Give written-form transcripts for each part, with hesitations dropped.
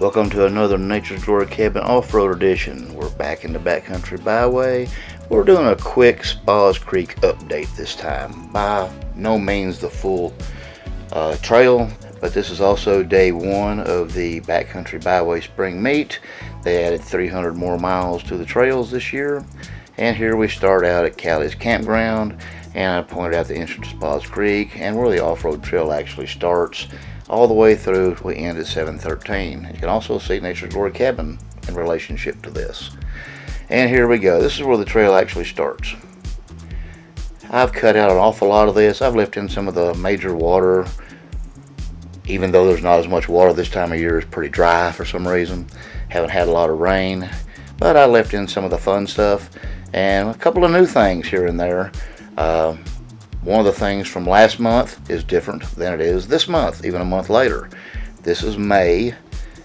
Welcome to another Nature's Glory Cabin Off-Road Edition. We're back in the Backcountry Byway. We're doing a quick Spas Creek update this time. By no means the full trail, but this is also day one of the Backcountry Byway Spring Meet. They added 300 more miles to the trails this year. And here we start out at Callie's Campground, and I pointed out the entrance to Spas Creek and where the off-road trail actually starts, all the way through. We end at 713. You can also see Nature's Glory Cabin in relationship to this. And here we go. This is where the trail actually starts. I've cut out an awful lot of this. I've left in some of the major water, even though there's not as much water this time of year. It's pretty dry for some reason. Haven't had a lot of rain, but I left in some of the fun stuff and a couple of new things here and there. One of the things from last month is different than it is this month, even a month later. This is May,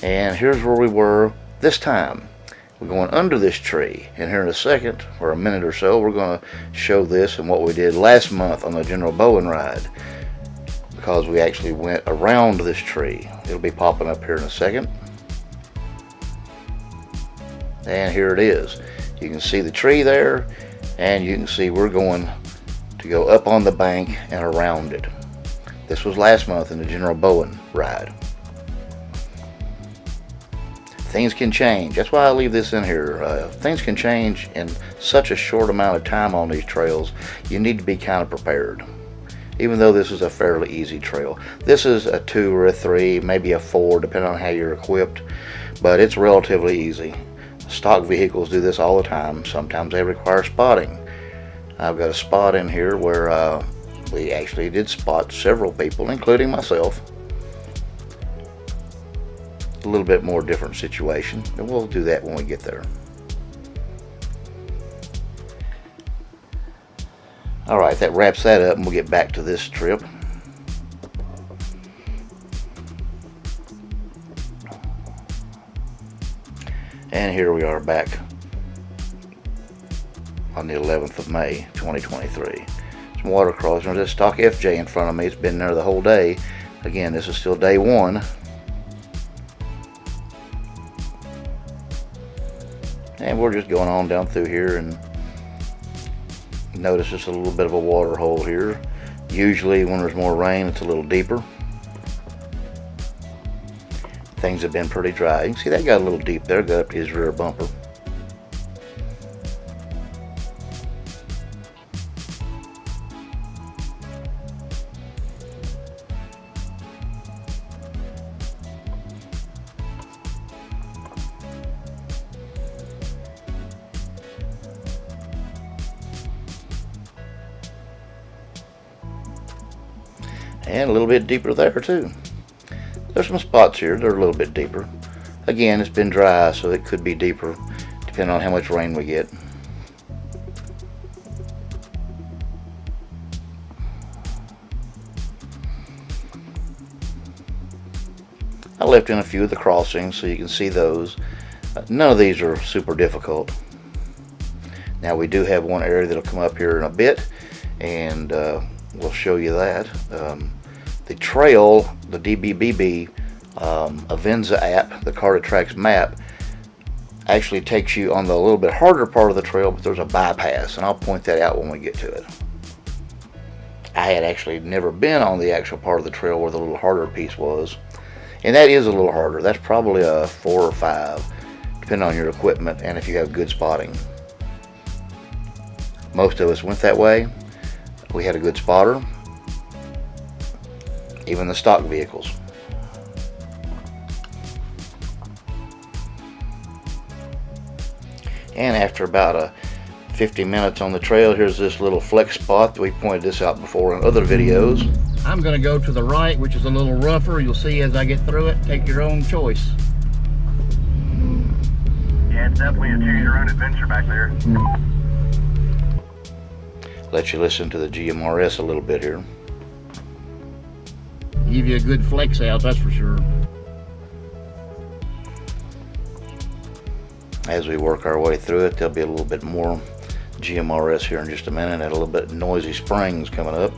and here's where we were this time. We're going under this tree, and here in a second, or a minute or so, we're going to show this and what we did last month on the General Bowen ride, because we actually went around this tree. It'll be popping up here in a second. And here it is. You can see the tree there, and you can see we're going to go up on the bank and around it. This was last month in the General Bowen ride. Things can change. That's why I leave this in here. Things can change in such a short amount of time on these trails. You need to be kind of prepared. Even though this is a fairly easy trail. This is a 2 or a 3, maybe a 4, depending on how you're equipped. But it's relatively easy. Stock vehicles do this all the time. Sometimes they require spotting. I've got a spot in here where we actually did spot several people, including myself. A little bit more different situation, and we'll do that when we get there. Alright, that wraps that up, and we'll get back to this trip. And here we are back on the 11th of May 2023. Some water crossing. There's a stock FJ in front of me. It's been there the whole day. Again, this is still day one. And we're just going on down through here, and notice just a little bit of a water hole here. Usually when there's more rain, it's a little deeper. Things have been pretty dry. You can see that got a little deep there, got up to his rear bumper. And a little bit deeper there too. There's some spots here that are a little bit deeper. Again, it's been dry, so it could be deeper depending on how much rain we get. I left in a few of the crossings so you can see those. None of these are super difficult. Now we do have one area that'll come up here in a bit, and we'll show you that. The trail, the DBBB Avenza app, the Car Tracks map, actually takes you on the little bit harder part of the trail, but there's a bypass, and I'll point that out when we get to it. I had actually never been on the actual part of the trail where the little harder piece was, and that is a little harder. That's probably a 4 or 5, depending on your equipment and if you have good spotting. Most of us went that way. We had a good spotter. Even the stock vehicles. And after about 50 minutes on the trail, here's this little flex spot. We pointed this out before in other videos. I'm going to go to the right, which is a little rougher. You'll see as I get through it. Take your own choice. Yeah, it's definitely a choose your own adventure back there. Let you listen to the GMRS a little bit here. Give you a good flex out, that's for sure. As we work our way through it, there'll be a little bit more GMRS here in just a minute, and a little bit noisy springs coming up.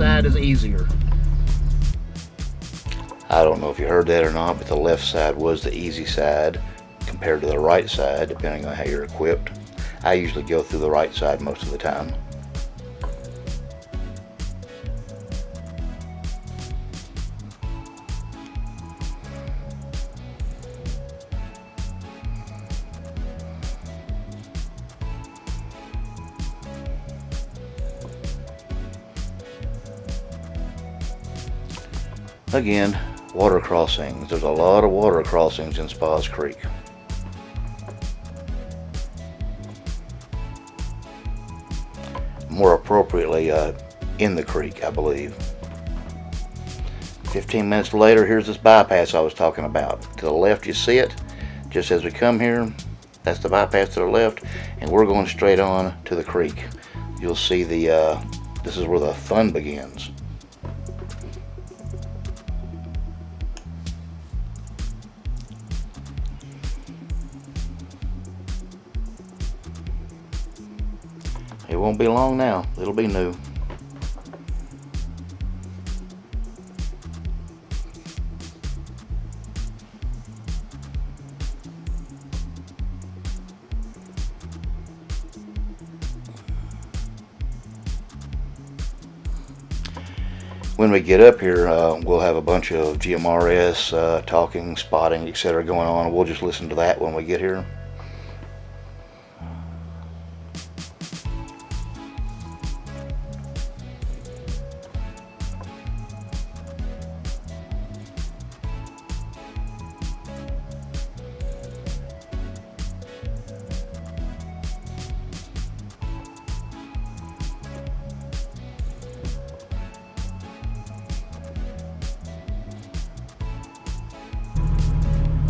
side is easier. I don't know if you heard that or not, but the left side was the easy side compared to the right side, depending on how you're equipped. I usually go through the right side most of the time. Again, water crossings. There's a lot of water crossings in Spas Creek. More appropriately, in the creek, I believe. 15 minutes later, here's this bypass I was talking about. To the left, you see it. Just as we come here, that's the bypass to the left, and we're going straight on to the creek. You'll see this is where the fun begins. It won't be long now. It'll be new. When we get up here, we'll have a bunch of GMRS talking, spotting, etc. going on. We'll just listen to that when we get here.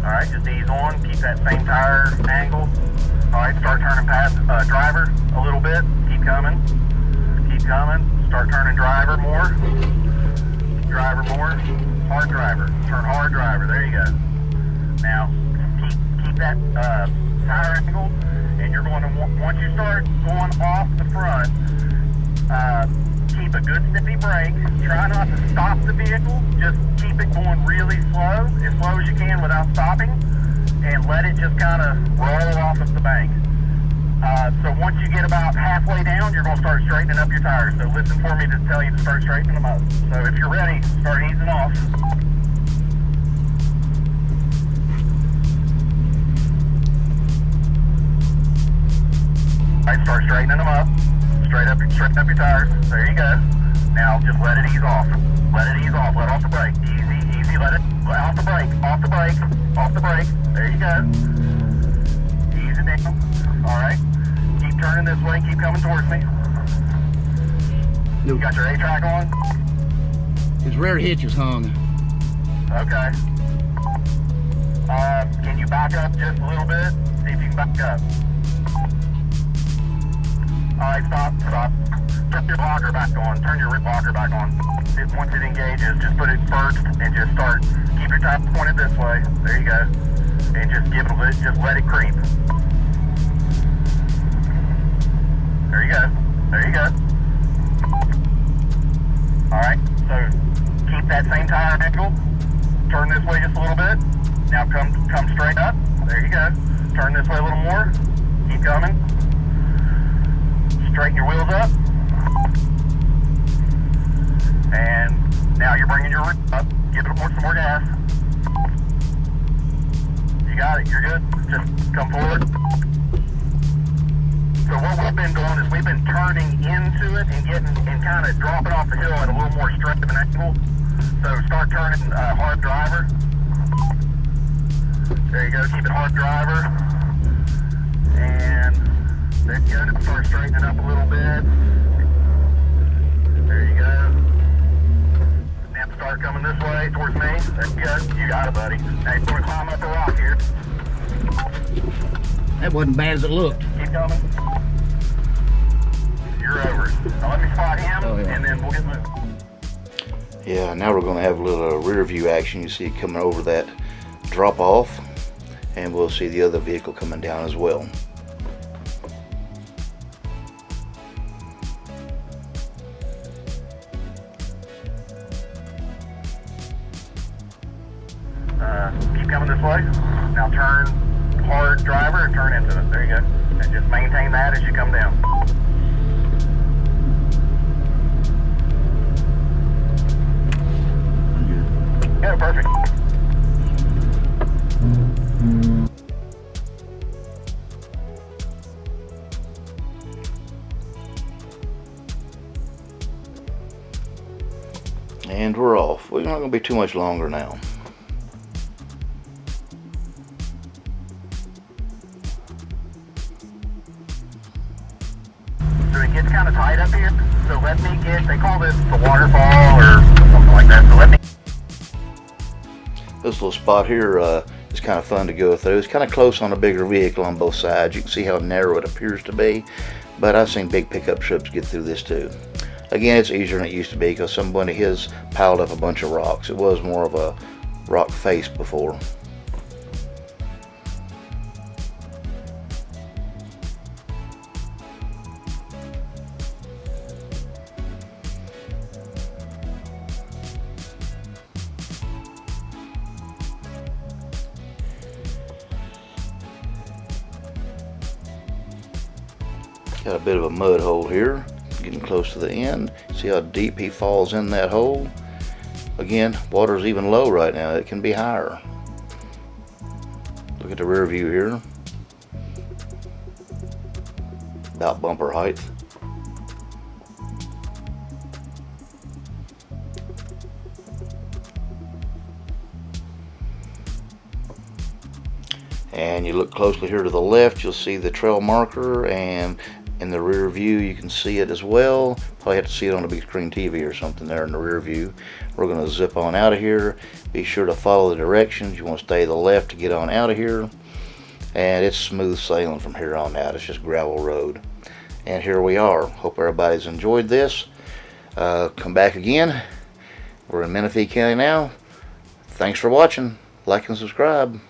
Alright, just ease on, keep that same tire angle. Alright, start turning past driver a little bit. Keep coming. Keep coming. Start turning driver more. Driver more. Hard driver. Turn hard driver. There you go. Now, keep that tire angle, and you're going to, once you start going off the front, keep a good stiffy brake. Try not to stop the vehicle. Just keep it going really slow as you can without stopping, and let it just kind of roll off of the bank. So once you get about halfway down, you're going to start straightening up your tires. So listen for me to tell you to start straightening them up. So if you're ready, start easing off. All right, start straightening them up. Straighten up your tires. There you go. Now just let it ease off. Let it ease off. Let off the brake. Easy. Let off the brake. Off the brake. Off the brake. There you go. Ease it down. All right. Keep turning this way. Keep coming towards me. You got your A-track on? His rear hitch is hung. Okay. Can you back up just a little bit? See if you can back up. Alright, stop. Turn your locker back on. Turn your rip locker back on. Once it engages, just put it first and just start. Keep your top pointed this way. There you go. And just give it a bit, just let it creep. There you go. There you go. Alright, so keep that same tire angle. Turn this way just a little bit. Now come straight up. There you go. Turn this way a little more. Keep coming. Straighten your wheels up. And now you're bringing your roof up. Give it some more gas. You got it. You're good. Just come forward. So what we've been doing is we've been turning into it and kind of dropping off the hill at a little more straight of an angle. So start turning hard driver. There you go. Keep it hard driver. And there you go. Start straightening up a little bit. There you go. Now start coming this way towards me. There you go. You got it, buddy. Now you're going to climb up the rock here. That wasn't bad as it looked. Keep coming. You're over it. Now let me spot him, and then we'll get moving. Yeah, now we're going to have a little rear view action. You see it coming over that drop off, and we'll see the other vehicle coming down as well. Keep coming this way. Now turn hard driver and turn into it. There you go. And just maintain that as you come down. Yeah, perfect. And we're off. We're not going to be too much longer now. So it gets kind of tight up here. So let me get, they call this the waterfall or something like that. So let me. This little spot here is kind of fun to go through. It's kind of close on a bigger vehicle on both sides. You can see how narrow it appears to be. But I've seen big pickup trucks get through this too. Again, it's easier than it used to be because somebody has piled up a bunch of rocks. It was more of a rock face before. Got a bit of a mud hole here, getting close to the end. See how deep he falls in that hole? Again, water's even low right now. It can be higher. Look at the rear view here. About bumper height. And you look closely here to the left, you'll see the trail marker, and in the rear view you can see it as well. Probably have to see it on a big screen TV or something there in the rear view. We're going to zip on out of here. Be sure to follow the directions. You want to stay to the left to get on out of here. And it's smooth sailing from here on out. It's just gravel road. And here we are. Hope everybody's enjoyed this. Come back again. We're in Menifee County now. Thanks for watching. Like and subscribe.